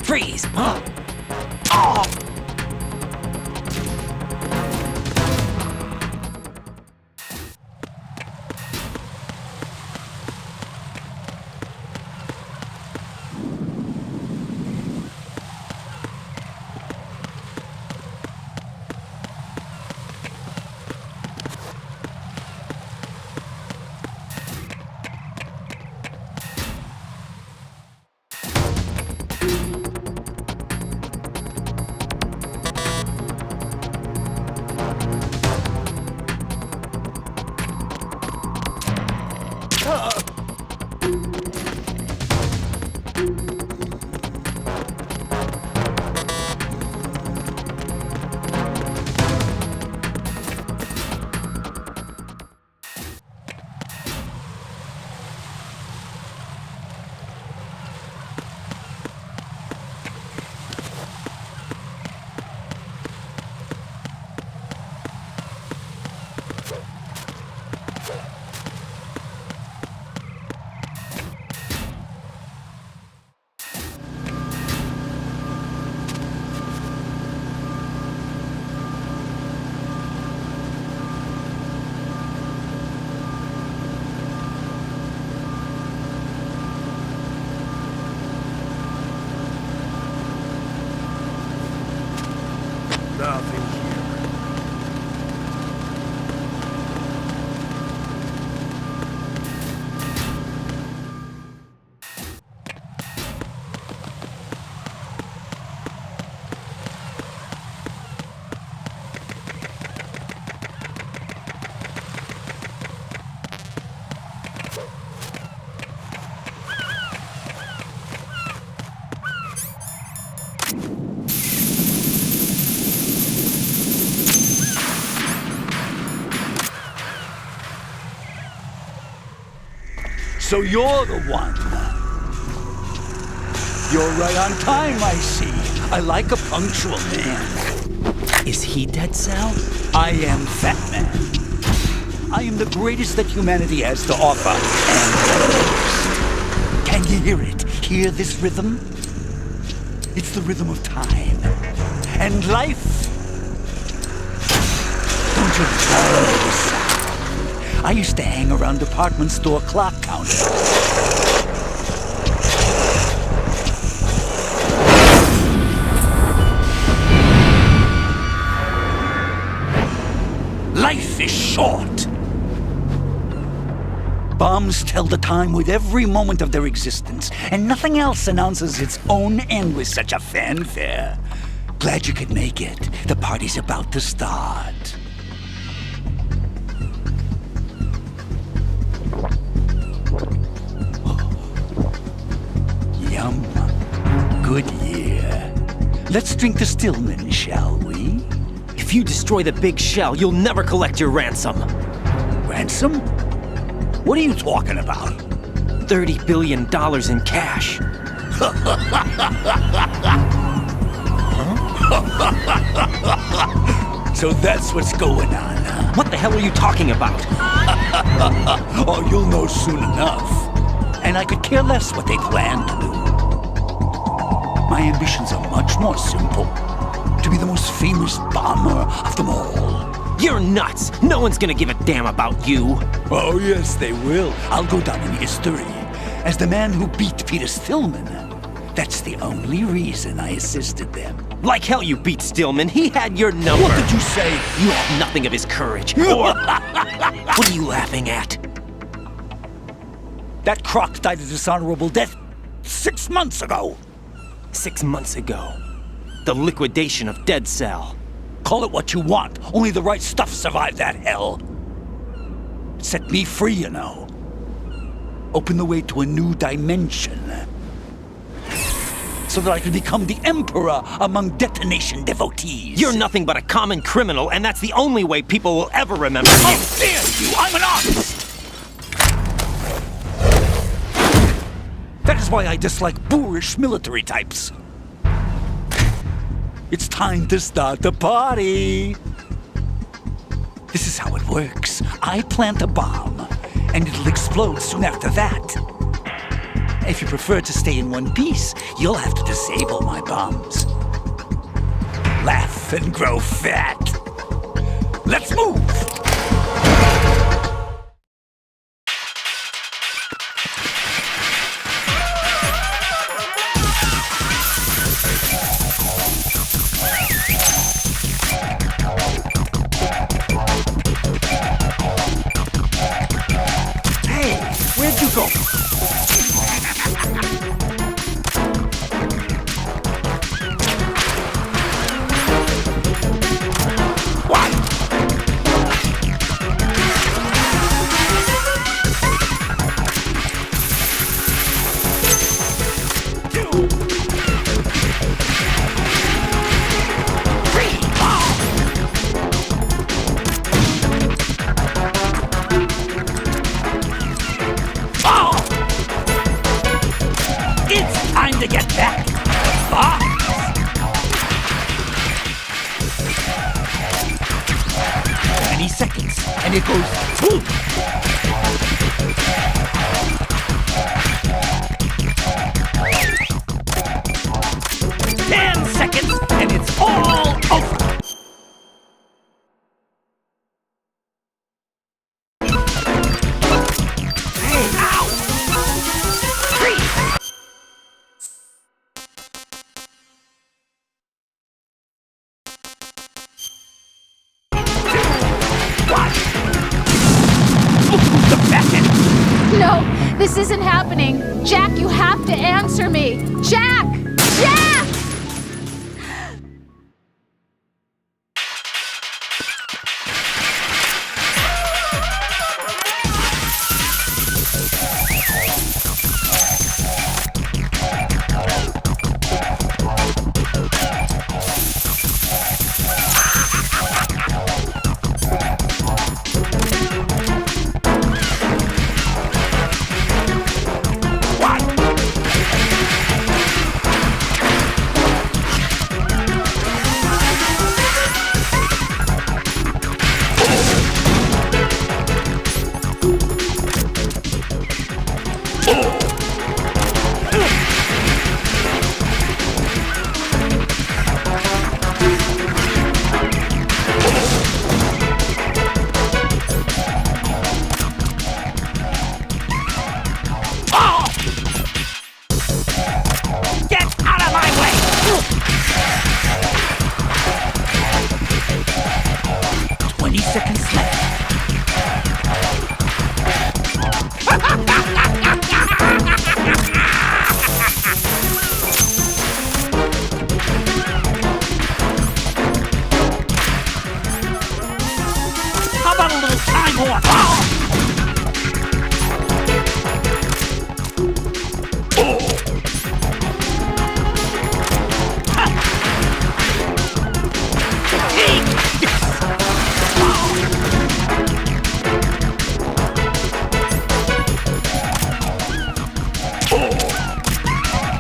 Freeze! Huh? Oh! Nothing here. So you're the one. You're right on time, I see. I like a punctual man. Is he dead, Sal? I am Fat Man. I am the greatest that humanity has to offer, and the most. Can you hear it? Hear this rhythm? It's the rhythm of time. And life. Don't you love this sound? I used to hang around department store clock counters. Life is short. Bombs tell the time with every moment of their existence, and nothing else announces its own end with such a fanfare. Glad you could make it. The party's about to start. Yum. Good year. Let's drink to Stillman, shall we? If you destroy the big shell, you'll never collect your ransom. Ransom? What are you talking about? $30 billion in cash. So that's what's going on, huh? What the hell are you talking about? Oh, you'll know soon enough. And I could care less what they plan to do. My ambitions are much more simple. To be the most famous bomber of them all. You're nuts! No one's gonna give a damn about you! Oh, yes, they will. I'll go down in history as the man who beat Peter Stillman. That's the only reason I assisted them. Like hell you beat Stillman. He had your number. What did you say? You have nothing of his courage. Or... What are you laughing at? That croc died a dishonorable death 6 months ago. 6 months ago. The liquidation of Dead Cell. Call it what you want. Only the right stuff survived that hell. It set me free, you know. Opened the way to a new dimension. So that I could become the emperor among detonation devotees. You're nothing but a common criminal, and that's the only way people will ever remember you. How dare you! I'm an artist! That is why I dislike boorish military types. It's time to start the party. This is how it works. I plant a bomb, and it'll explode soon after that. If you prefer to stay in one piece, you'll have to disable my bombs. Laugh and grow fat. Let's move! Hey, where'd you go? Time to get back. 20 seconds, and it goes boom. 10 seconds, and it's all over. Hey, ow! 3. No, this isn't happening. Jack, you have to answer me. Jack! Jack!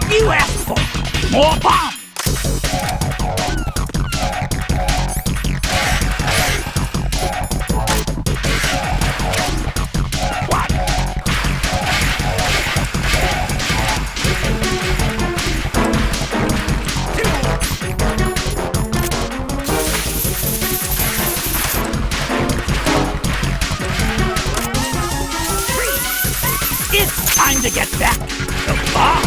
You asked for more bombs! What? 3. It's time to get back to bombs!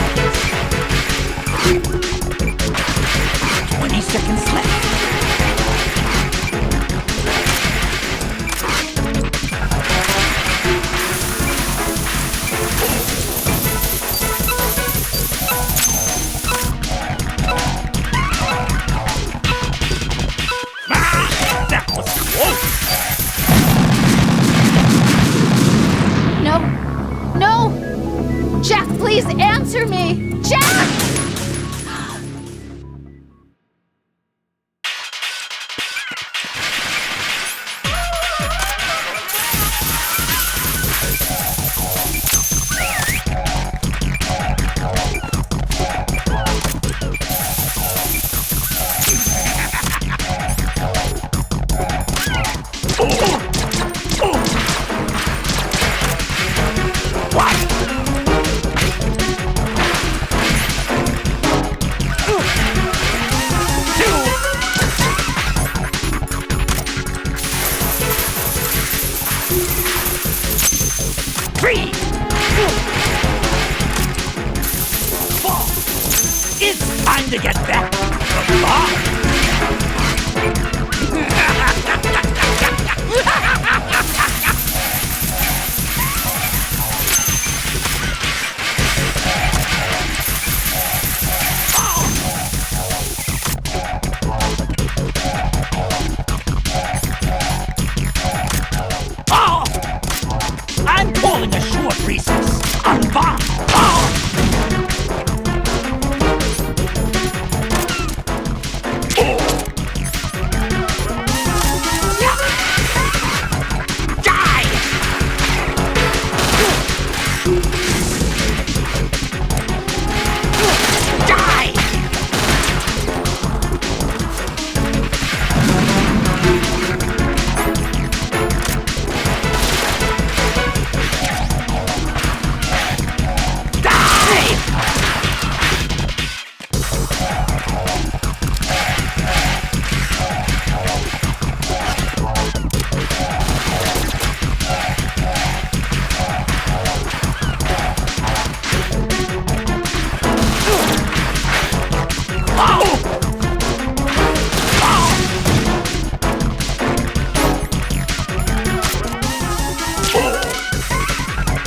20 seconds left. please answer me! Jack! Three, 4. It's time to get back to the bar. Oh! I'm calling a short recess. Unbound. Oh!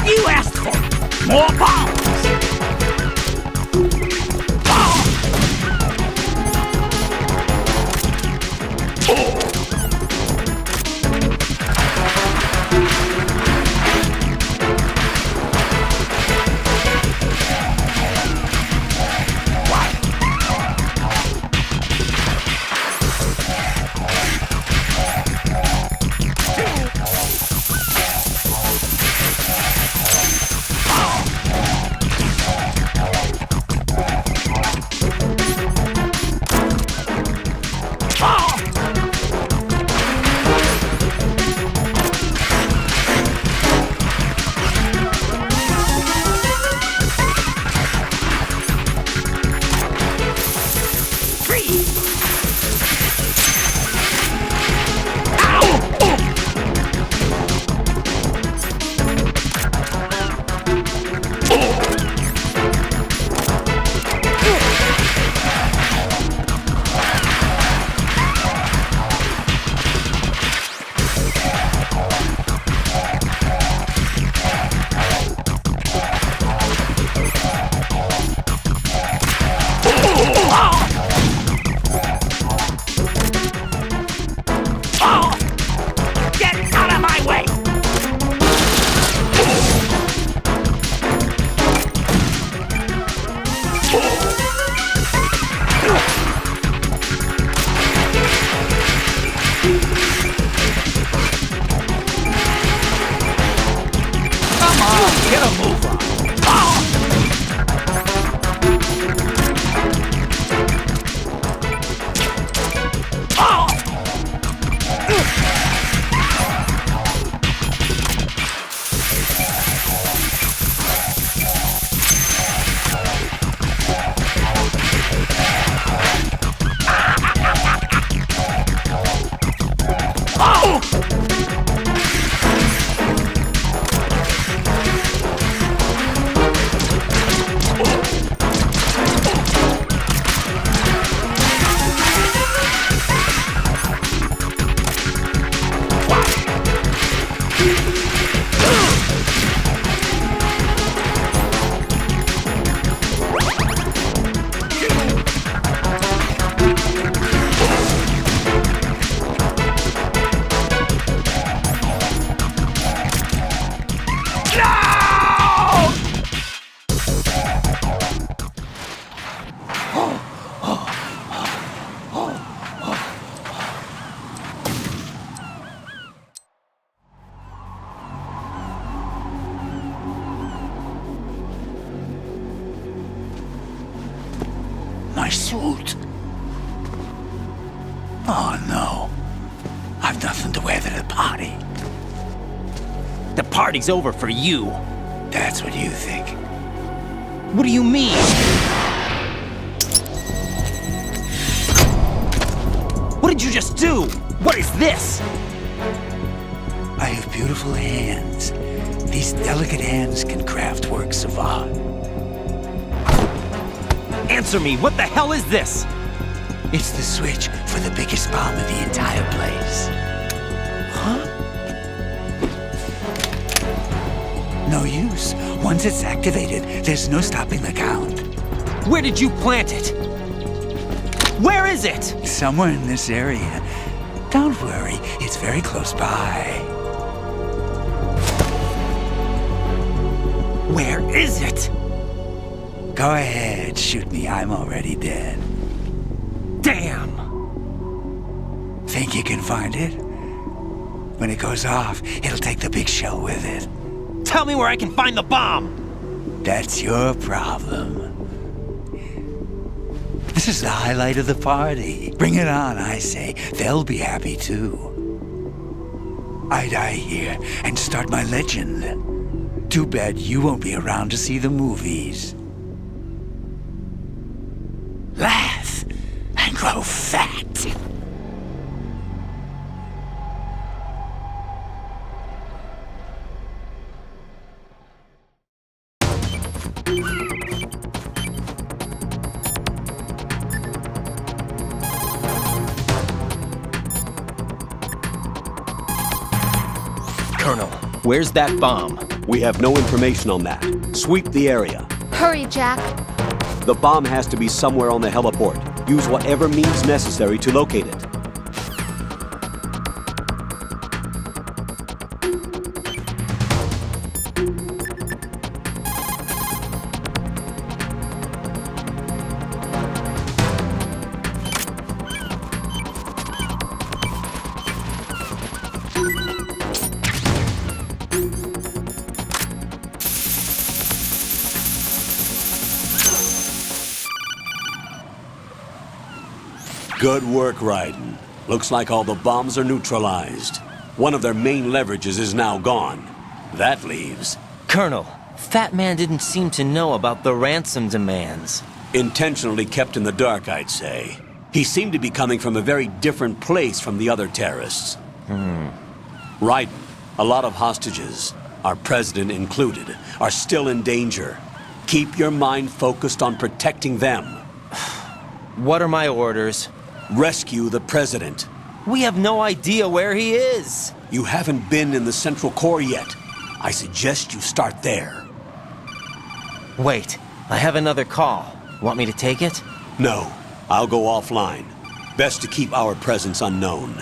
You asked for it. More bombs! My suit. Oh no. I've nothing to wear to the party. The party's over for you. That's what you think. What do you mean? What did you just do? What is this? I have beautiful hands. These delicate hands can craft works of art. Answer me, what the hell is this? It's the switch for the biggest bomb in the entire place. Huh? No use. Once it's activated, there's no stopping the count. Where did you plant it? Where is it? Somewhere in this area. Don't worry, it's very close by. Where is it? Go ahead, shoot me. I'm already dead. Damn! Think you can find it? When it goes off, it'll take the big shell with it. Tell me where I can find the bomb! That's your problem. This is the highlight of the party. Bring it on, I say. They'll be happy too. I die here and start my legend. Too bad you won't be around to see the movies. Laugh and grow fat. Colonel, where's that bomb? We have no information on that. Sweep the area. Hurry, Jack. The bomb has to be somewhere on the heliport. Use whatever means necessary to locate it. Good work, Raiden. Looks like all the bombs are neutralized. One of their main leverages is now gone. That leaves... Colonel, Fat Man didn't seem to know about the ransom demands. Intentionally kept in the dark, I'd say. He seemed to be coming from a very different place from the other terrorists. Raiden, a lot of hostages, our president included, are still in danger. Keep your mind focused on protecting them. What are my orders? Rescue the president. We have no idea where he is. You haven't been in the Central Core yet. I suggest you start there. Wait, I have another call. Want me to take it? No, I'll go offline. Best to keep our presence unknown.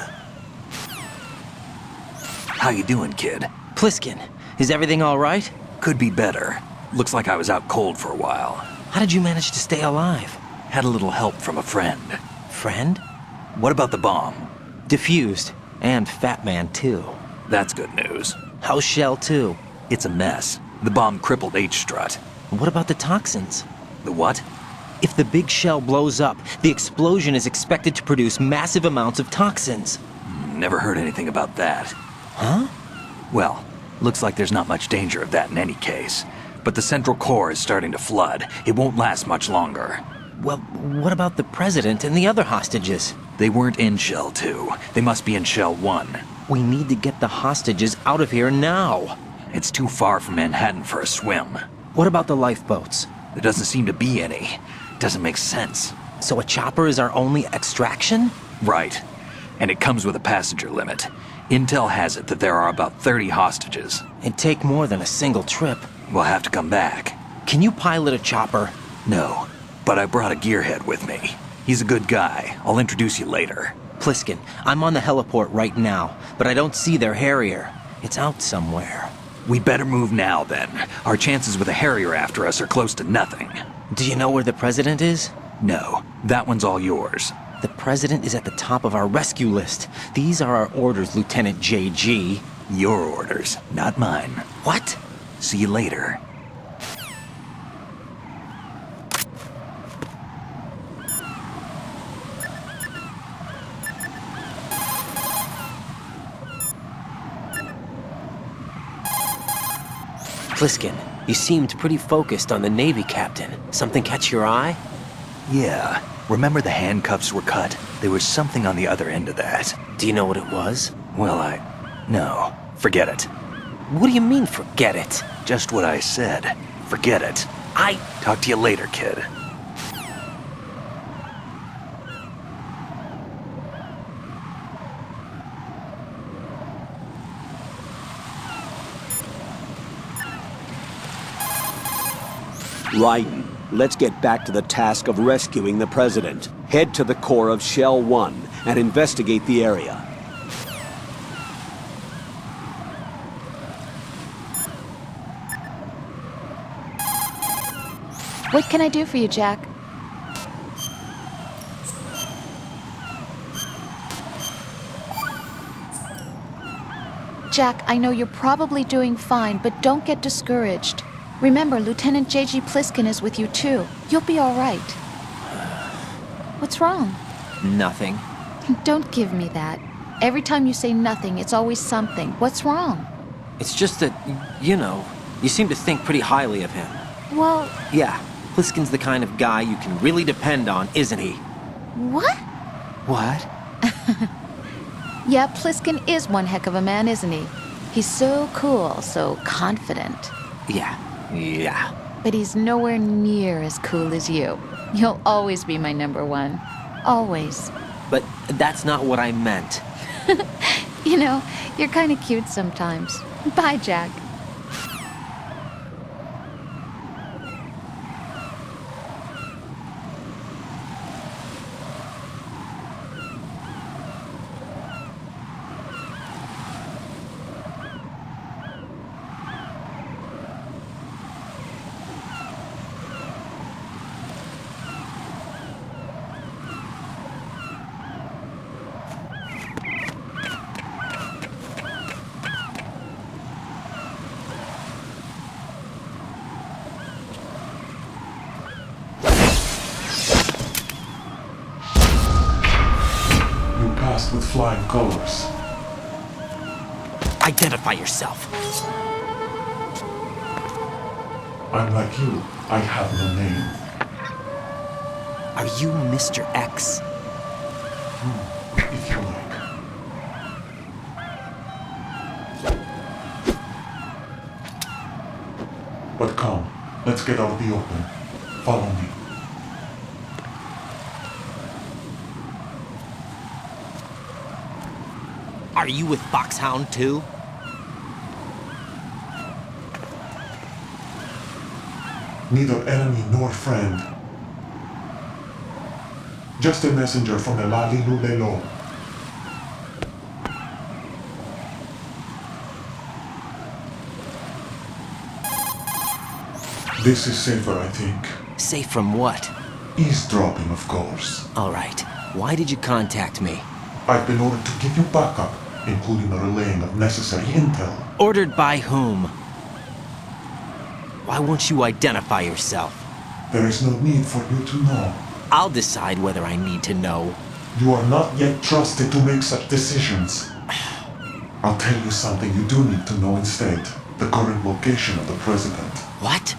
How you doing, kid? Pliskin, is everything all right? Could be better. Looks like I was out cold for a while. How did you manage to stay alive? Had a little help from a friend. Friend? What about the bomb? Diffused. And Fat Man, too. That's good news. How's Shell, too? It's a mess. The bomb crippled H-Strut. What about the toxins? The what? If the big shell blows up, the explosion is expected to produce massive amounts of toxins. Never heard anything about that. Huh? Well, looks like there's not much danger of that in any case. But the Central Core is starting to flood. It won't last much longer. Well, what about the president and the other hostages? They weren't in Shell 2. They must be in Shell 1. We need to get the hostages out of here now. It's too far from Manhattan for a swim. What about the lifeboats? There doesn't seem to be any. Doesn't make sense. So a chopper is our only extraction? Right. And it comes with a passenger limit. Intel has it that there are about 30 hostages. It'd take more than a single trip. We'll have to come back. Can you pilot a chopper? No, but I brought a gearhead with me. He's a good guy. I'll introduce you later. Pliskin, I'm on the heliport right now, but I don't see their Harrier. It's out somewhere. We better move now, then. Our chances with a Harrier after us are close to nothing. Do you know where the president is? No, that one's all yours. The president is at the top of our rescue list. These are our orders, Lieutenant JG. Your orders, not mine. What? See you later. Pliskin, you seemed pretty focused on the Navy captain. Something catch your eye? Yeah. Remember the handcuffs were cut? There was something on the other end of that. Do you know what it was? Well, No. Forget it. What do you mean, forget it? Just what I said. Forget it. Talk to you later, kid. Raiden, let's get back to the task of rescuing the President. Head to the core of Shell 1 and investigate the area. What can I do for you, Jack? Jack, I know you're probably doing fine, but don't get discouraged. Remember, Lieutenant J.G. Pliskin is with you too. You'll be all right. What's wrong? Nothing. Don't give me that. Every time you say nothing, it's always something. What's wrong? It's just that, you seem to think pretty highly of him. Well, Yeah, Pliskin's the kind of guy you can really depend on, isn't he? what? What? Yeah, Pliskin is one heck of a man, isn't he? He's so cool, so confident. Yeah. But he's nowhere near as cool as you. You'll always be my number one. Always. But that's not what I meant. You know, you're kind of cute sometimes. Bye, Jack. With flying colors. Identify yourself. I'm like you. I have no name. Are you Mr. X? If you like. But come, let's get out of the open. Follow me. Are you with Foxhound too? Neither enemy nor friend. Just a messenger from Elali Lulelo. This is safer, I think. Safe from what? Eavesdropping, of course. All right. Why did you contact me? I've been ordered to give you backup, including the relaying of necessary intel. Ordered by whom? Why won't you identify yourself? There is no need for you to know. I'll decide whether I need to know. You are not yet trusted to make such decisions. I'll tell you something you do need to know instead. The current location of the President. What?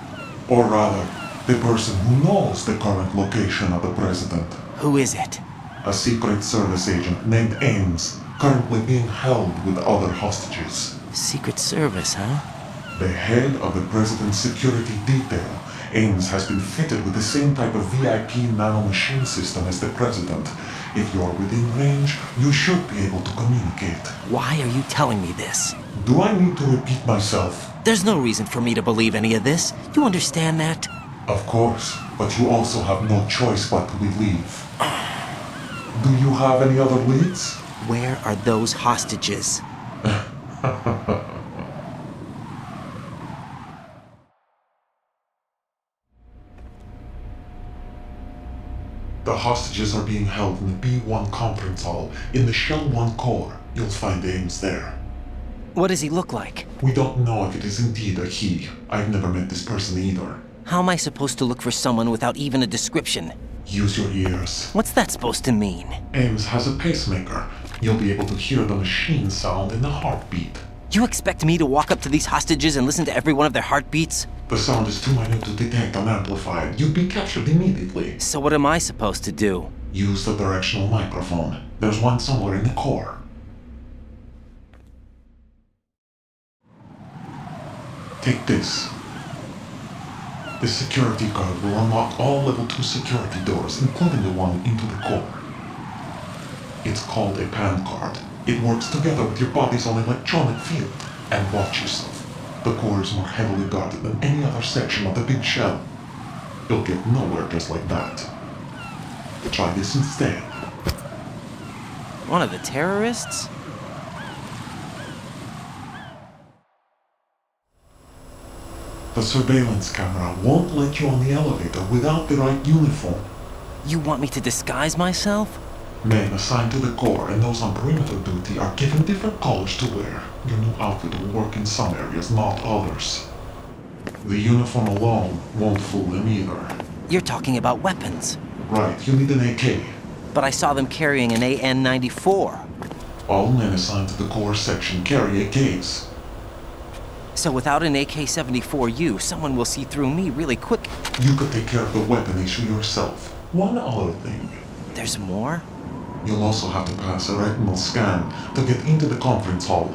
Or rather, the person who knows the current location of the President. Who is it? A Secret Service agent named Ames, currently being held with other hostages. Secret Service, huh? The head of the President's security detail, Ames has been fitted with the same type of VIP nanomachine system as the President. If you're within range, you should be able to communicate. Why are you telling me this? Do I need to repeat myself? There's no reason for me to believe any of this. You understand that? Of course, but you also have no choice but to believe. Do you have any other leads? Where are those hostages? The hostages are being held in the B1 conference hall in the Shell 1 core. You'll find Ames there. What does he look like? We don't know if it is indeed a he. I've never met this person either. How am I supposed to look for someone without even a description? Use your ears. What's that supposed to mean? Ames has a pacemaker. You'll be able to hear the machine sound in the heartbeat. You expect me to walk up to these hostages and listen to every one of their heartbeats? The sound is too minute to detect and amplify it. You'd be captured immediately. So what am I supposed to do? Use the directional microphone. There's one somewhere in the core. Take this. This security card will unlock all level 2 security doors, including the one into the core. It's called a PAN card. It works together with your body's own electronic field. And watch yourself. The core is more heavily guarded than any other section of the big shell. You'll get nowhere just like that. Try this instead. One of the terrorists? The surveillance camera won't let you on the elevator without the right uniform. You want me to disguise myself? Men assigned to the core and those on perimeter duty are given different colors to wear. Your new outfit will work in some areas, not others. The uniform alone won't fool them either. You're talking about weapons. Right, you need an AK. But I saw them carrying an AN-94. All men assigned to the core section carry AKs. So without an AK-74U, someone will see through me really quick. You could take care of the weapon issue yourself. One other thing. There's more? You'll also have to pass a retinal scan to get into the conference hall.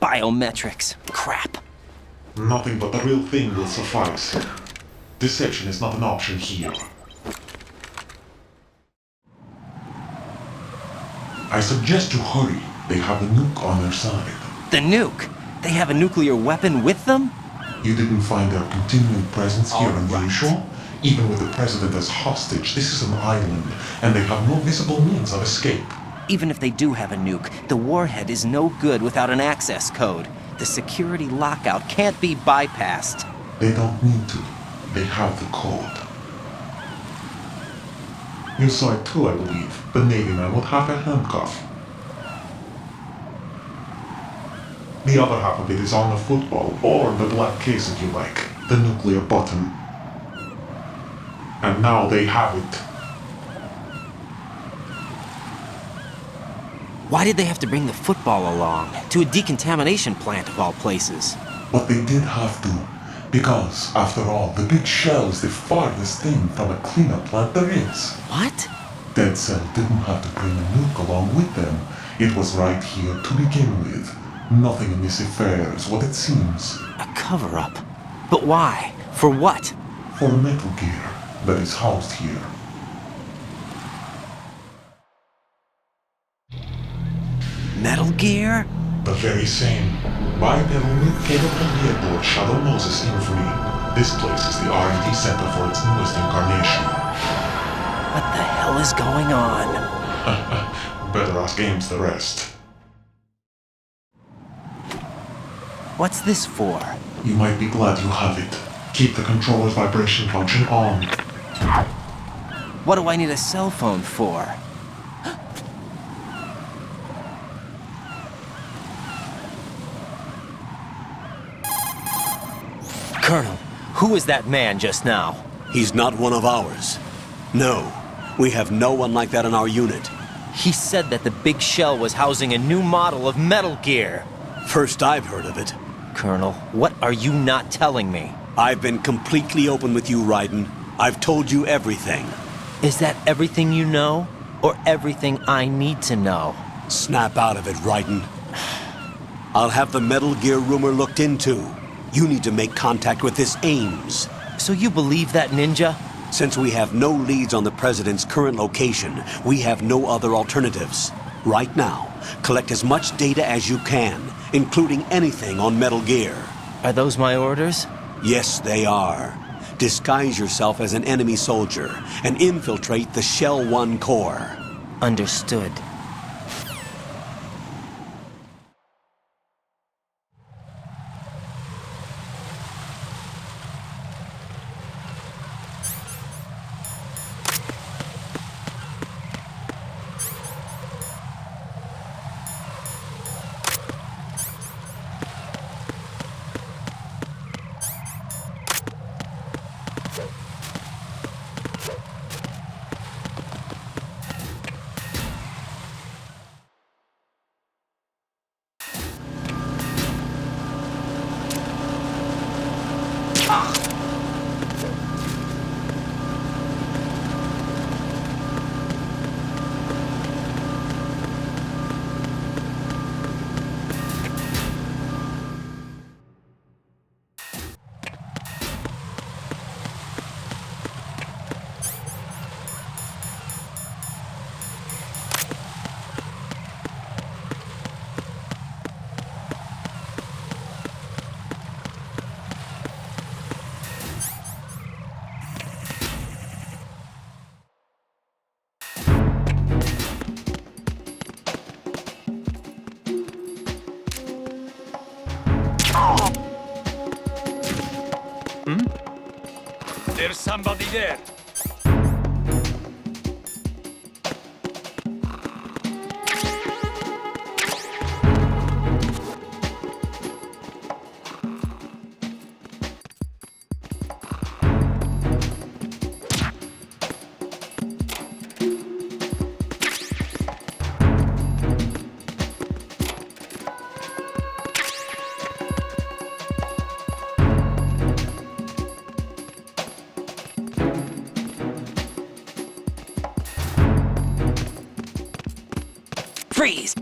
Biometrics. Crap. Nothing but the real thing will suffice. Deception is not an option here. I suggest you hurry. They have the nuke on their side. The nuke? They have a nuclear weapon with them? You didn't find their continuing presence here All right. unusual? Even with the president as hostage, this is an island, and they have no visible means of escape. Even if they do have a nuke, the warhead is no good without an access code. The security lockout can't be bypassed. They don't need to. They have the code. You saw it too, I believe. The Navy man with half a handcuff. The other half of it is on the football, or the black case if you like. The nuclear button. And now they have it. Why did they have to bring the football along? To a decontamination plant of all places. But they did have to. Because, after all, the big shell is the farthest thing from a cleanup plant there is. What? Dead Cell didn't have to bring a nuke along with them. It was right here to begin with. Nothing in this affair is what it seems. A cover-up. But why? For what? For Metal Gear that is housed here. Metal Gear? The very same. Bipedal nuke came from the airport Shadow Moses infamy. This place is the R&D center for its newest incarnation. What the hell is going on? Better ask Ames the rest. What's this for? You might be glad you have it. Keep the controller's vibration function on. What do I need a cell phone for? Colonel, who is that man just now? He's not one of ours. No, we have no one like that in our unit. He said that the big shell was housing a new model of Metal Gear. First I've heard of it. Colonel, what are you not telling me? I've been completely open with you, Raiden. I've told you everything. Is that everything you know? Or everything I need to know? Snap out of it, Raiden. I'll have the Metal Gear rumor looked into. You need to make contact with this Ames. So you believe that ninja? Since we have no leads on the President's current location, we have no other alternatives. Right now, collect as much data as you can, including anything on Metal Gear. Are those my orders? Yes, they are. Disguise yourself as an enemy soldier and infiltrate the Shell 1 core. Understood. There's somebody there. Freeze!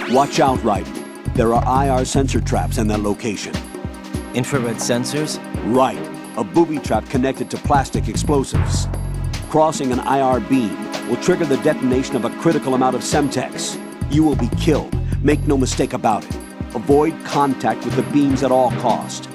Watch out, Raiden. There are IR sensor traps in that location. Infrared sensors? Right. A booby trap connected to plastic explosives. Crossing an IR beam will trigger the detonation of a critical amount of Semtex. You will be killed. Make no mistake about it. Avoid contact with the beams at all cost.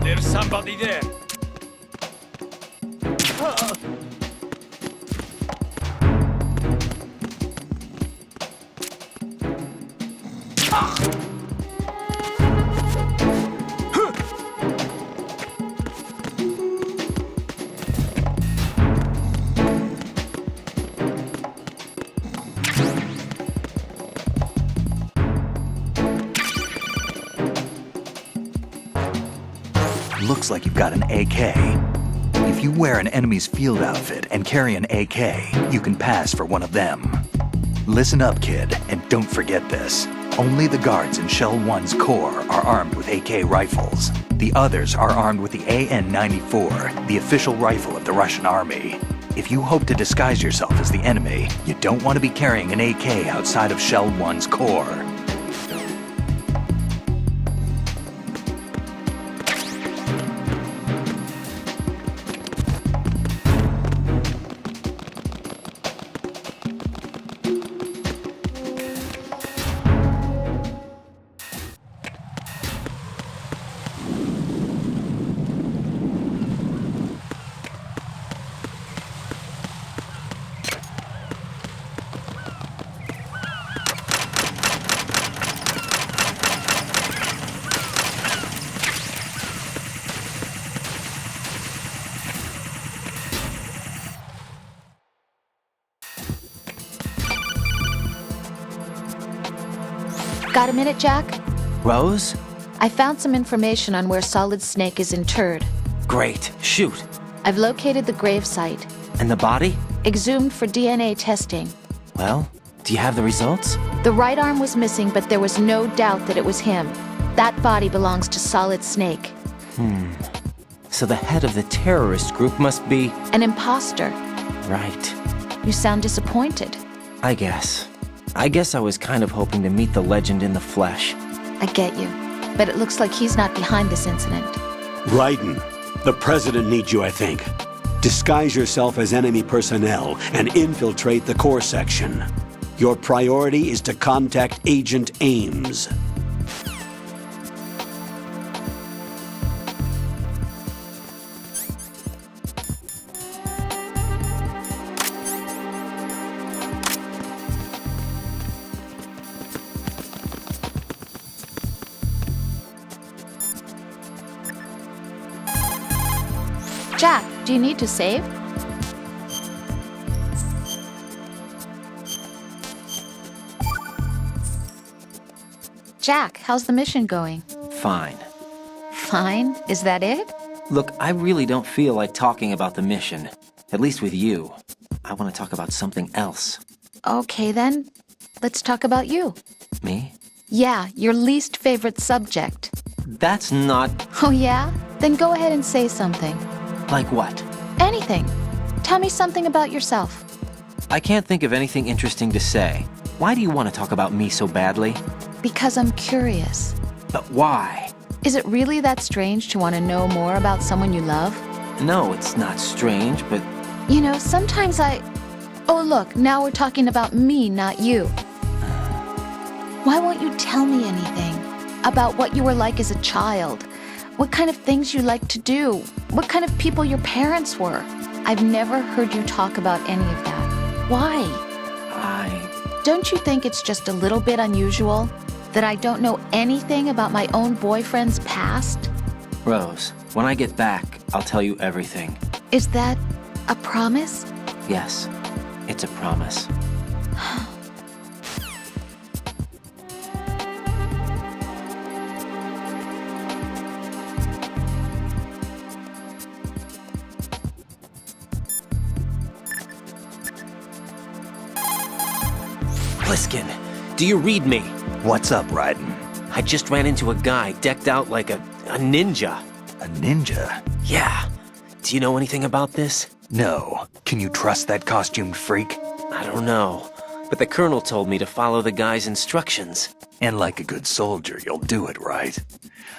There's somebody there. Looks like you've got an AK. If you wear an enemy's field outfit and carry an AK, you can pass for one of them. Listen up, kid, and don't forget this. Only the guards in Shell 1's core are armed with AK rifles. The others are armed with the AN-94, the official rifle of the Russian army. If you hope to disguise yourself as the enemy, you don't want to be carrying an AK outside of Shell 1's core. Got a minute, Jack? Rose? I found some information on where Solid Snake is interred. Great. Shoot. I've located the grave site, And the body? exhumed for DNA testing. Well, do you have the results? The right arm was missing, but there was no doubt that it was him. That body belongs to Solid Snake. So the head of the terrorist group must be... An imposter. Right. You sound disappointed. I guess I was kind of hoping to meet the legend in the flesh. I get you. But it looks like he's not behind this incident. Raiden, the president needs you, I think. Disguise yourself as enemy personnel and infiltrate the core section. Your priority is to contact Agent Ames. Jack, do you need to save? Jack, how's the mission going? Fine. Fine? Is that it? Look, I really don't feel like talking about the mission. At least with you. I want to talk about something else. Okay then. Let's talk about you. Me? Yeah, your least favorite subject. That's not... Oh yeah? Then go ahead and say something. Like what? Anything. Tell me something about yourself. I can't think of anything interesting to say. Why do you want to talk about me so badly? Because I'm curious. But why? Is it really that strange to want to know more about someone you love? No, it's not strange, but... You know, sometimes Oh look, now we're talking about me, not you. Why won't you tell me anything? About what you were like as a child? What kind of things you liked to do? What kind of people your parents were? I've never heard you talk about any of that. Why? Don't you think it's just a little bit unusual that I don't know anything about my own boyfriend's past? Rose, when I get back, I'll tell you everything. Is that a promise? Yes, it's a promise. Pliskin, do you read me? What's up, Raiden? I just ran into a guy decked out like a ninja. A ninja? Yeah. Do you know anything about this? No. Can you trust that costumed freak? I don't know. But the colonel told me to follow the guy's instructions. And like a good soldier, you'll do it, right?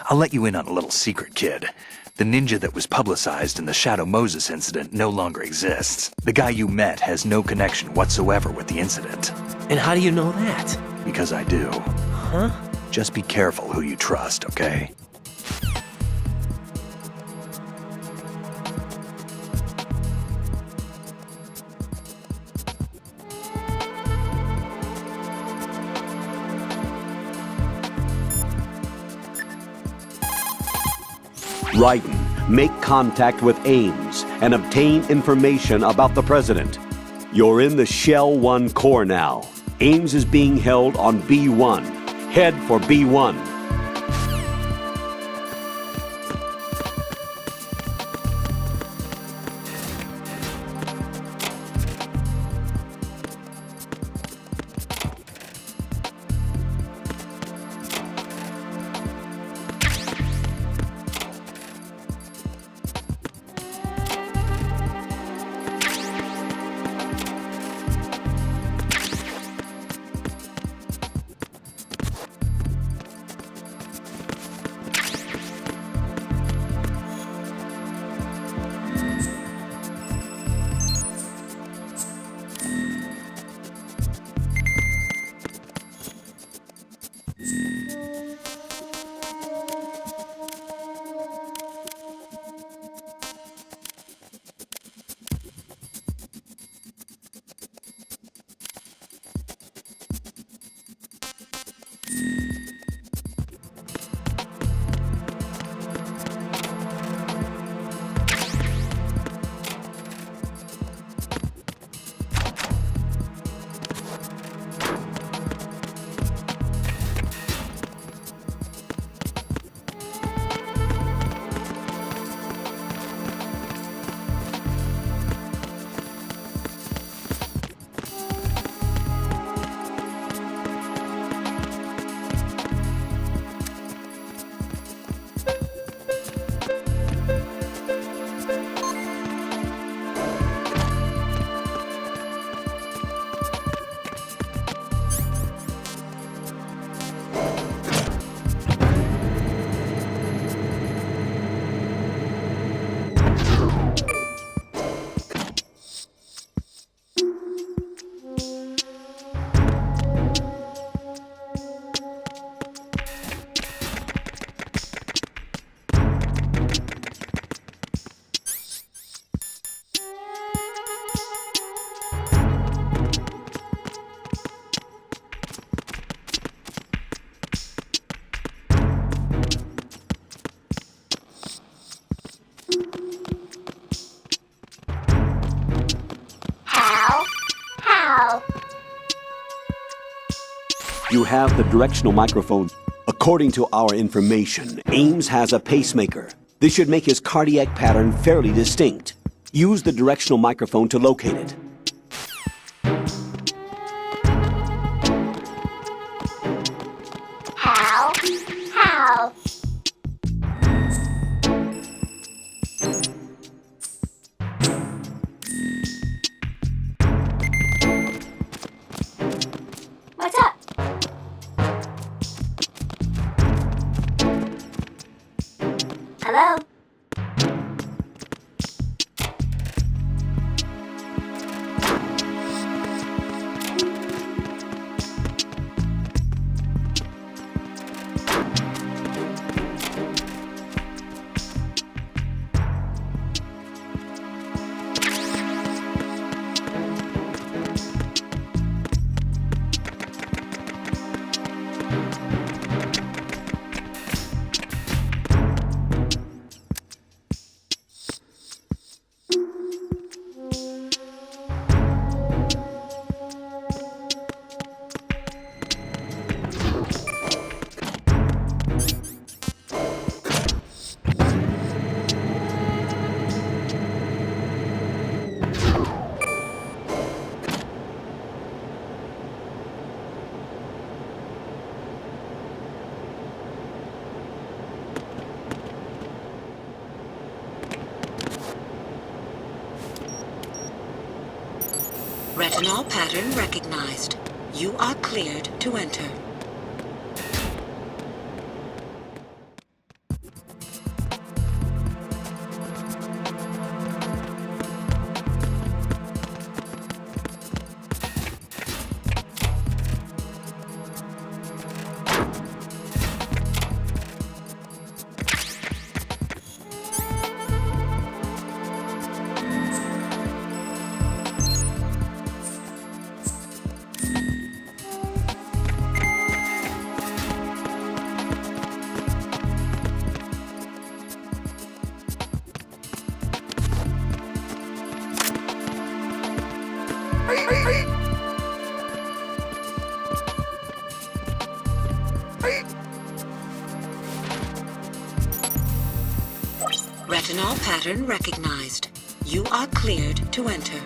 I'll let you in on a little secret, kid. The ninja that was publicized in the Shadow Moses incident no longer exists. The guy you met has no connection whatsoever with the incident. And how do you know that? Because I do. Huh? Just be careful who you trust, okay? Raiden, make contact with Ames and obtain information about the president. You're in the Shell 1 core now. Ames is being held on B1. Head for B1. You have the directional microphone. According to our information, Ames has a pacemaker. This should make his cardiac pattern fairly distinct. Use the directional microphone to locate it. How? How? What's up? Hello? Retinol pattern recognized. You are cleared to enter. Retinol pattern recognized. You are cleared to enter.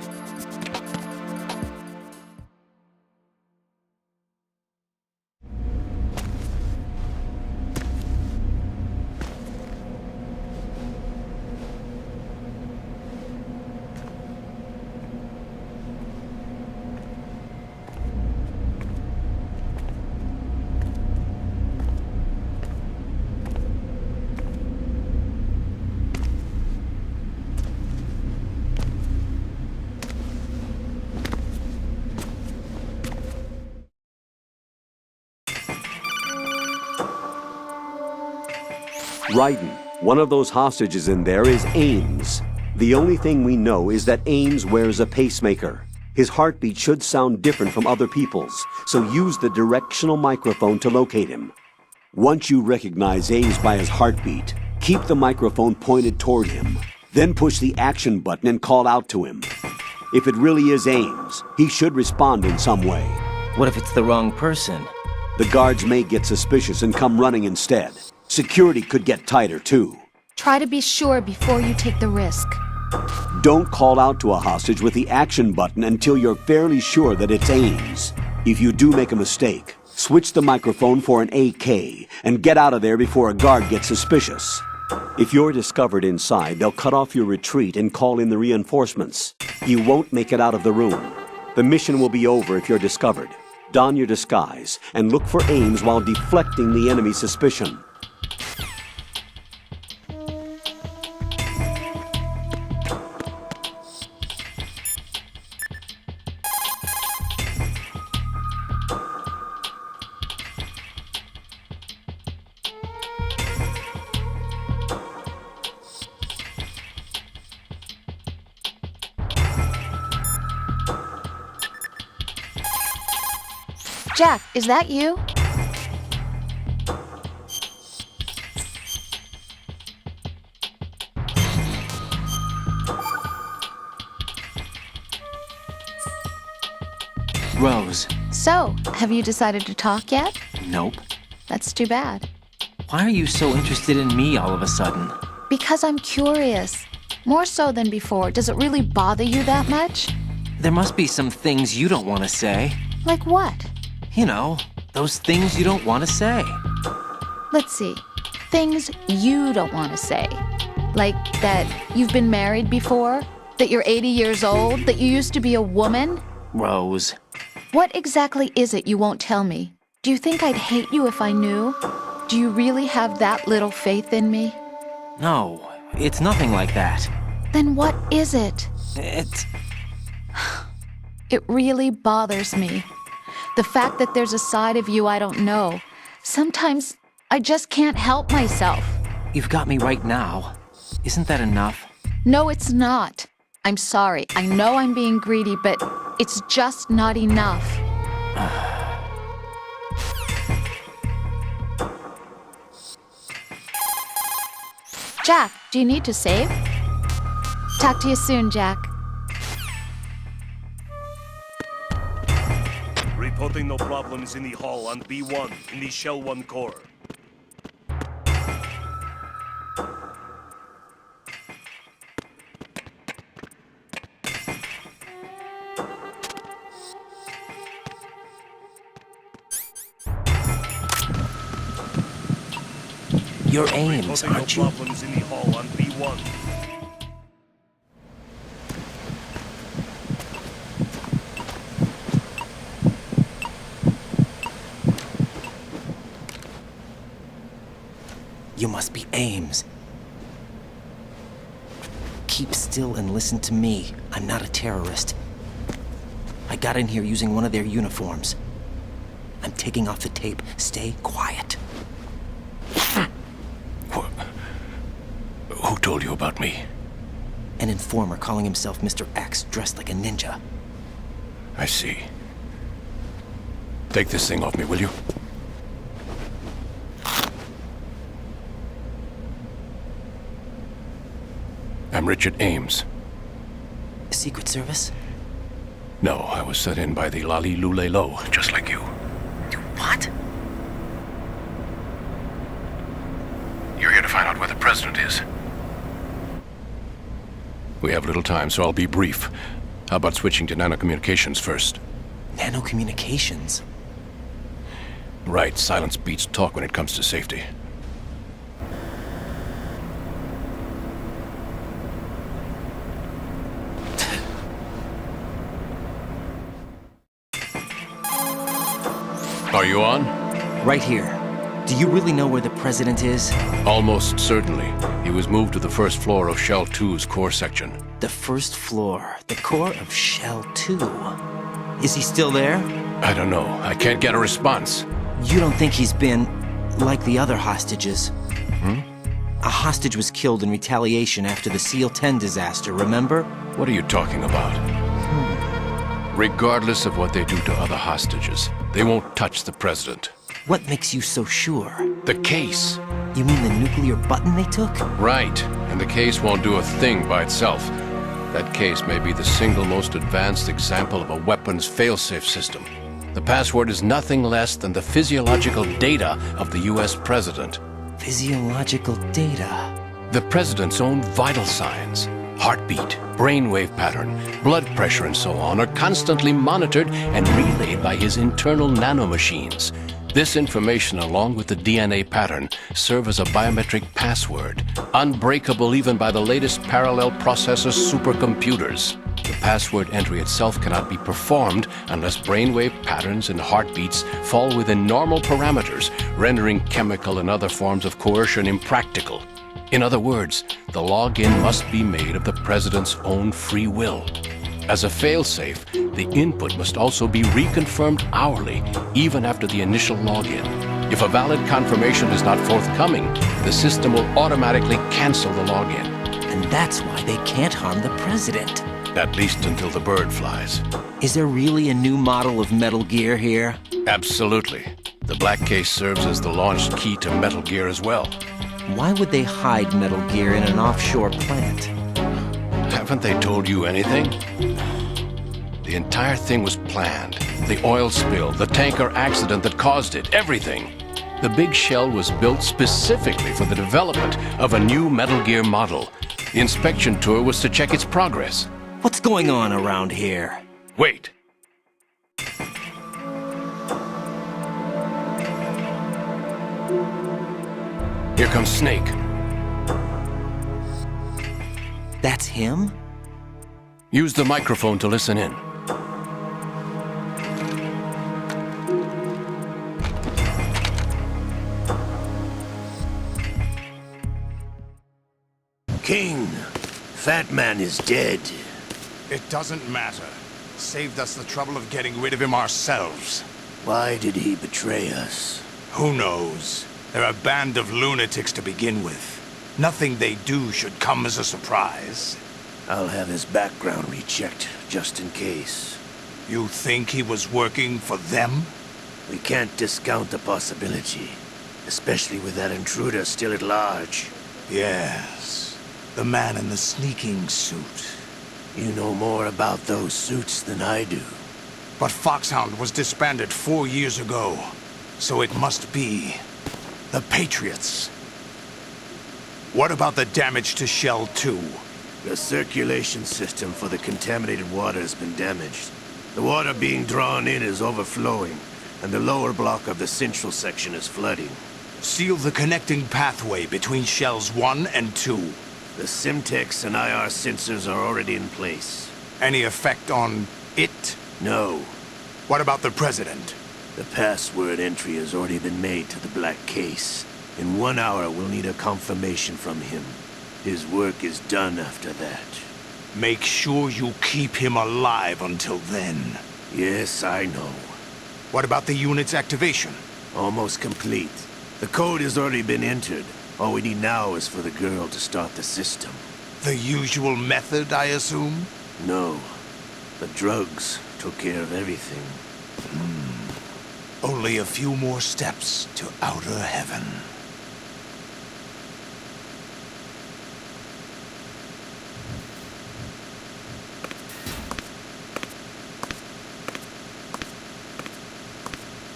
Raiden, one of those hostages in there is Ames. The only thing we know is that Ames wears a pacemaker. His heartbeat should sound different from other people's, so use the directional microphone to locate him. Once you recognize Ames by his heartbeat, keep the microphone pointed toward him. Then push the action button and call out to him. If it really is Ames, he should respond in some way. What if it's the wrong person? The guards may get suspicious and come running instead. Security could get tighter, too. Try to be sure before you take the risk. Don't call out to a hostage with the action button until you're fairly sure that it's Ames. If you do make a mistake, switch the microphone for an AK and get out of there before a guard gets suspicious. If you're discovered inside, they'll cut off your retreat and call in the reinforcements. You won't make it out of the room. The mission will be over if you're discovered. Don your disguise and look for Ames while deflecting the enemy's suspicion. Jack, is that you? Rose. So, have you decided to talk yet? Nope. That's too bad. Why are you so interested in me all of a sudden? Because I'm curious. More so than before. Does it really bother you that much? There must be some things you don't want to say. Like what? You know, those things you don't want to say. Let's see. Things you don't want to say. Like that you've been married before? That you're 80 years old? That you used to be a woman? Rose. What exactly is it you won't tell me? Do you think I'd hate you if I knew? Do you really have that little faith in me? No, it's nothing like that. Then what is it? It It really bothers me. The fact that there's a side of you I don't know. Sometimes I just can't help myself. You've got me right now. Isn't that enough? No, it's not. I'm sorry. I know I'm being greedy, but it's just not enough. Jack, do you need to save? Talk to you soon, Jack. Reporting no problems in the hall on B1 in the Shell 1 core. You're Ames, Reporting aren't no you? problems in the hall on B1. You must be Ames. Keep still and listen to me. I'm not a terrorist. I got in here using one of their uniforms. I'm taking off the tape. Stay quiet. Who told you about me? An informer calling himself Mr. X, dressed like a ninja. I see. Take this thing off me, will you? I'm Richard Ames. Secret Service? No, I was sent in by the Lali Lule Lo, just like you. What? You're here to find out where the president is. We have little time, so I'll be brief. How about switching to nanocommunications first? Nanocommunications? Right, silence beats talk when it comes to safety. Are you on? Right here. Do you really know where the president is? Almost certainly. He was moved to the first floor of Shell 2's core section. The first floor. The core of Shell 2. Is he still there? I don't know. I can't get a response. You don't think he's been like the other hostages? A hostage was killed in retaliation after the SEAL 10 disaster, remember? What are you talking about? Regardless of what they do to other hostages, they won't touch the president. What makes you so sure? The case. You mean the nuclear button they took? Right. And the case won't do a thing by itself. That case may be the single most advanced example of a weapons failsafe system. The password is nothing less than the physiological data of the US president. Physiological data? The president's own vital signs, heartbeat, brainwave pattern, blood pressure and so on are constantly monitored and relayed by his internal nanomachines. This information, along with the DNA pattern, serve as a biometric password, unbreakable even by the latest parallel processor supercomputers. The password entry itself cannot be performed unless brainwave patterns and heartbeats fall within normal parameters, rendering chemical and other forms of coercion impractical. In other words, the login must be made of the president's own free will. As a failsafe, the input must also be reconfirmed hourly, even after the initial login. If a valid confirmation is not forthcoming, the system will automatically cancel the login. And that's why they can't harm the president. At least until the bird flies. Is there really a new model of Metal Gear here? Absolutely. The black case serves as the launch key to Metal Gear as well. Why would they hide Metal Gear in an offshore plant? Haven't they told you anything? The entire thing was planned. The oil spill, the tanker accident that caused it, everything. The big shell was built specifically for the development of a new Metal Gear model. The inspection tour was to check its progress. What's going on around here? Wait. Here comes Snake. That's him? Use the microphone to listen in. King, Fat Man is dead. It doesn't matter. Saved us the trouble of getting rid of him ourselves. Why did he betray us? Who knows? They're a band of lunatics to begin with. Nothing they do should come as a surprise. I'll have his background rechecked, just in case. You think he was working for them? We can't discount the possibility, especially with that intruder still at large. Yes. The man in the sneaking suit. You know more about those suits than I do. But Foxhound was disbanded 4 years ago, so it must be the Patriots. What about the damage to Shell 2? The circulation system for the contaminated water has been damaged. The water being drawn in is overflowing, and the lower block of the central section is flooding. Seal the connecting pathway between Shells 1 and 2. The Simtex and IR sensors are already in place. Any effect on it? No. What about the President? The password entry has already been made to the black case. In 1 hour, we'll need a confirmation from him. His work is done after that. Make sure you keep him alive until then. Yes, I know. What about the unit's activation? Almost complete. The code has already been entered. All we need now is for the girl to start the system. The usual method, I assume? No. The drugs took care of everything. Only a few more steps to outer heaven.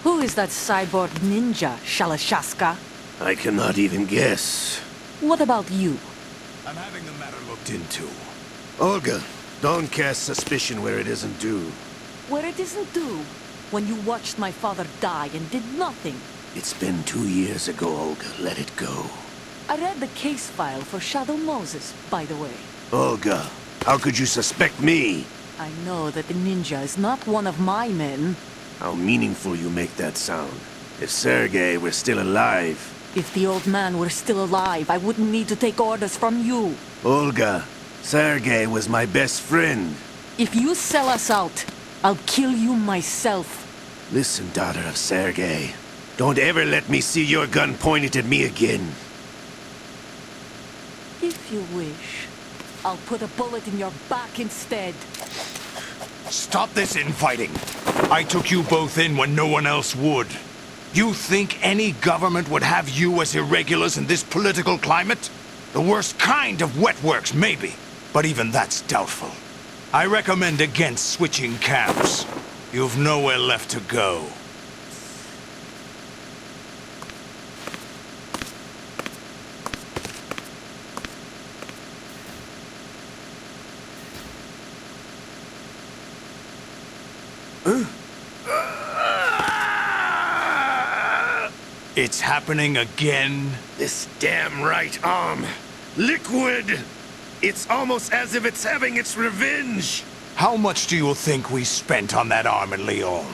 Who is that cyborg ninja, Shalashaska? I cannot even guess. What about you? I'm having the matter looked into. Olga, don't cast suspicion where it isn't due. Where it isn't due? When you watched my father die and did nothing. It's been 2 years ago, Olga. Let it go. I read the case file for Shadow Moses, by the way. Olga, how could you suspect me? I know that the ninja is not one of my men. How meaningful you make that sound. If Sergei were still alive... If the old man were still alive, I wouldn't need to take orders from you. Olga, Sergei was my best friend. If you sell us out, I'll kill you myself. Listen, daughter of Sergei. Don't ever let me see your gun pointed at me again. If you wish, I'll put a bullet in your back instead. Stop this infighting. I took you both in when no one else would. You think any government would have you as irregulars in this political climate? The worst kind of wet works, maybe. But even that's doubtful. I recommend against switching camps. You've nowhere left to go. It's happening again? This damn right arm. Liquid! It's almost as if it's having its revenge. How much do you think we spent on that arm in Lyon?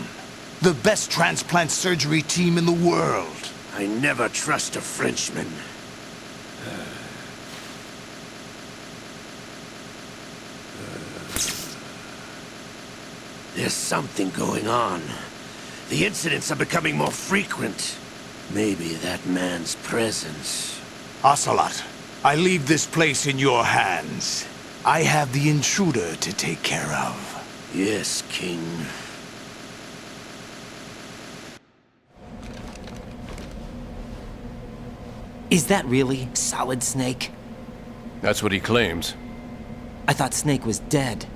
The best transplant surgery team in the world. I never trust a Frenchman. There's something going on. The incidents are becoming more frequent. Maybe that man's presence. Ocelot, I leave this place in your hands. I have the intruder to take care of. Yes, King. Is that really Solid Snake? That's what he claims. I thought Snake was dead.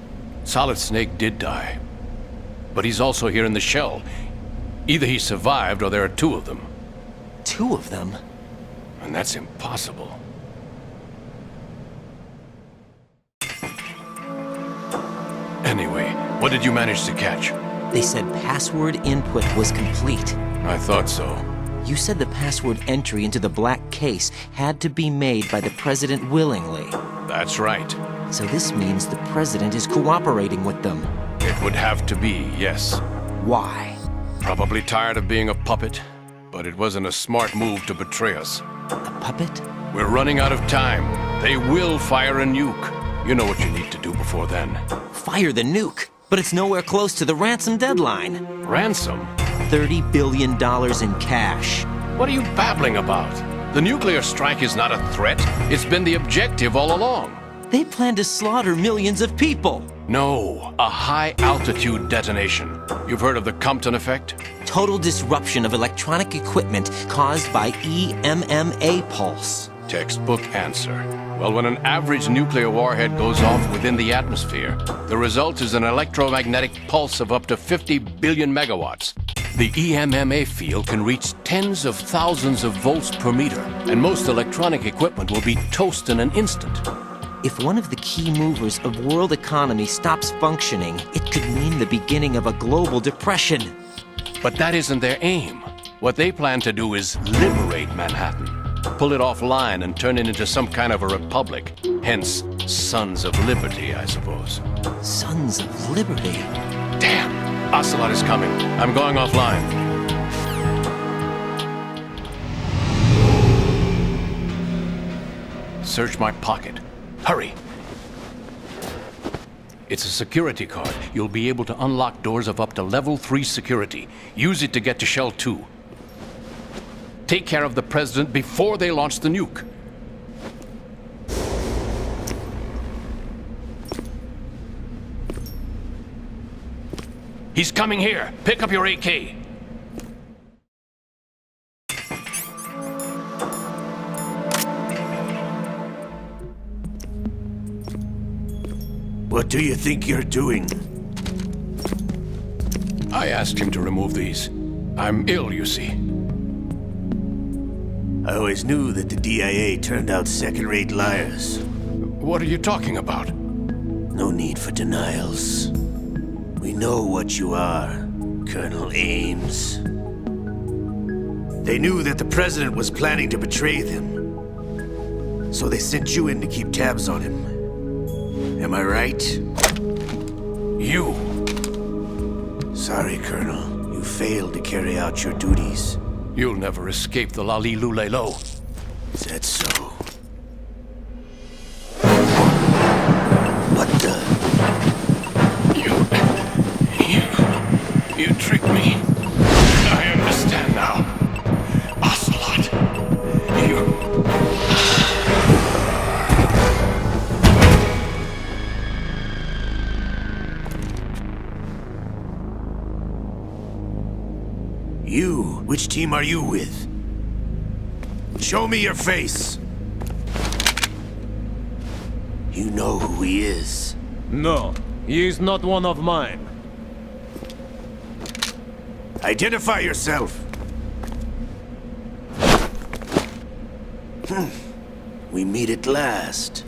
Solid Snake did die. But he's also here in the shell. Either he survived or there are two of them. 2 of them? And that's impossible. Anyway, what did you manage to catch? They said password input was complete. I thought so. You said the password entry into the black case had to be made by the president willingly. That's right. So this means the president is cooperating with them. It would have to be, yes. Why? Probably tired of being a puppet, but it wasn't a smart move to betray us. A puppet? We're running out of time. They will fire a nuke. You know what you need to do before then. Fire the nuke, but it's nowhere close to the ransom deadline. Ransom? $30 billion in cash. What are you babbling about? The nuclear strike is not a threat. It's been the objective all along. They plan to slaughter millions of people. No, a high-altitude detonation. You've heard of the Compton effect? Total disruption of electronic equipment caused by EMMA pulse. Textbook answer. Well, when an average nuclear warhead goes off within the atmosphere, the result is an electromagnetic pulse of up to 50 billion megawatts. The EMMA field can reach tens of thousands of volts per meter, and most electronic equipment will be toast in an instant. If one of the key movers of world economy stops functioning, it could mean the beginning of a global depression. But that isn't their aim. What they plan to do is liberate Manhattan. Pull it offline and turn it into some kind of a republic. Hence, Sons of Liberty, I suppose. Sons of Liberty? Damn! Ocelot is coming. I'm going offline. Search my pocket. Hurry! It's a security card. You'll be able to unlock doors of up to level 3 security. Use it to get to Shell 2. Take care of the president before they launch the nuke. He's coming here. Pick up your AK. What do you think you're doing? I asked him to remove these. I'm ill, you see. I always knew that the DIA turned out second-rate liars. What are you talking about? No need for denials. We know what you are, Colonel Ames. They knew that the president was planning to betray them. So they sent you in to keep tabs on him. Am I right? You! Sorry, Colonel. You failed to carry out your duties. You'll never escape the Lalilulelo. Is that so? What the? You tricked me. I understand now. Ocelot. You? Which team are you with? Show me your face! You know who he is. No, he is not one of mine. Identify yourself! We meet at last.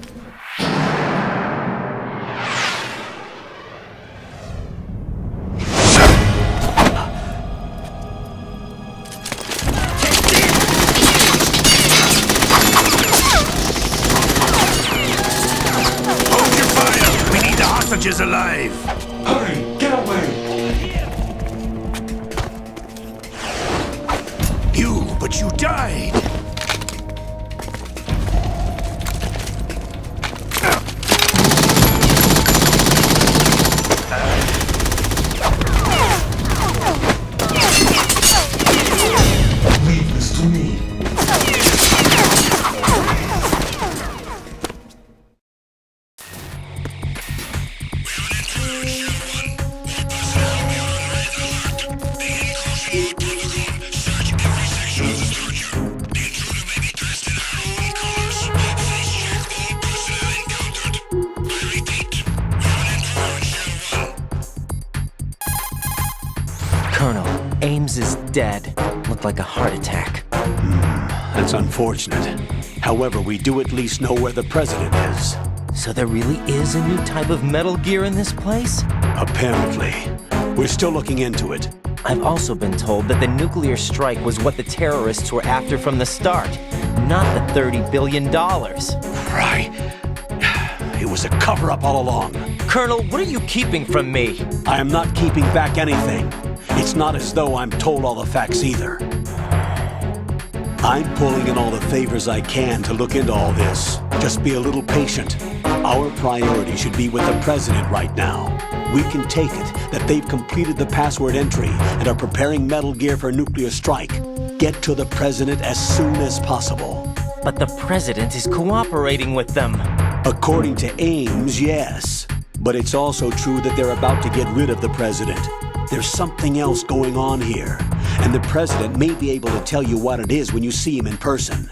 Is alive! Hurry! Get away! But you died! Leave this to me. Colonel, Ames is dead. Looked like a heart attack. That's unfortunate. However, we do at least know where the president is. So there really is a new type of Metal Gear in this place? Apparently. We're still looking into it. I've also been told that the nuclear strike was what the terrorists were after from the start, not the $30 billion. Right. It was a cover-up all along. Colonel, what are you keeping from me? I am not keeping back anything. It's not as though I'm told all the facts either. I'm pulling in all the favors I can to look into all this. Just be a little patient. Our priority should be with the president right now. We can take it that they've completed the password entry and are preparing Metal Gear for a nuclear strike. Get to the president as soon as possible. But the president is cooperating with them. According to Ames, yes. But it's also true that they're about to get rid of the president. There's something else going on here, and the president may be able to tell you what it is when you see him in person.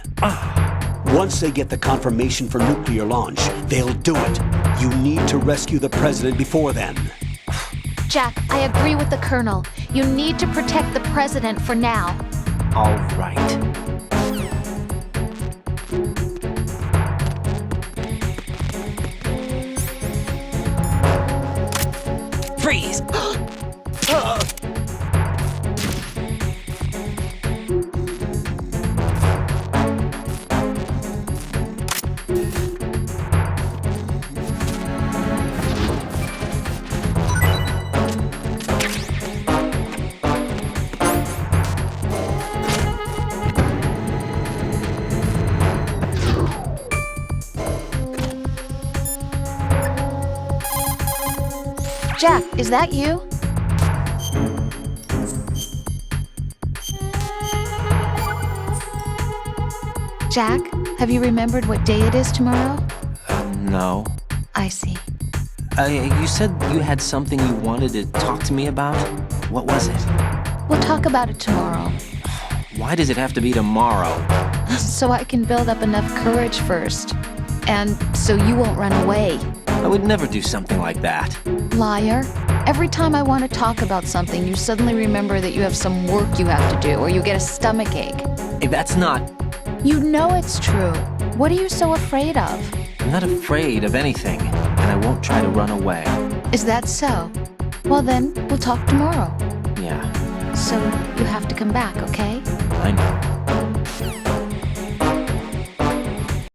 Once they get the confirmation for nuclear launch, they'll do it. You need to rescue the president before then. Jack, I agree with the Colonel. You need to protect the president for now. All right. Freeze! Jack, is that you? Jack, have you remembered what day it is tomorrow? No. I see. You said you had something you wanted to talk to me about? What was it? We'll talk about it tomorrow. Why does it have to be tomorrow? So I can build up enough courage first. And so you won't run away. I would never do something like that. Liar. Every time I want to talk about something, you suddenly remember that you have some work you have to do, or you get a stomachache. Hey, that's not... You know it's true. What are you so afraid of? I'm not afraid of anything, and I won't try to run away. Is that so? Well then, we'll talk tomorrow. Yeah, So you have to come back, okay? I know.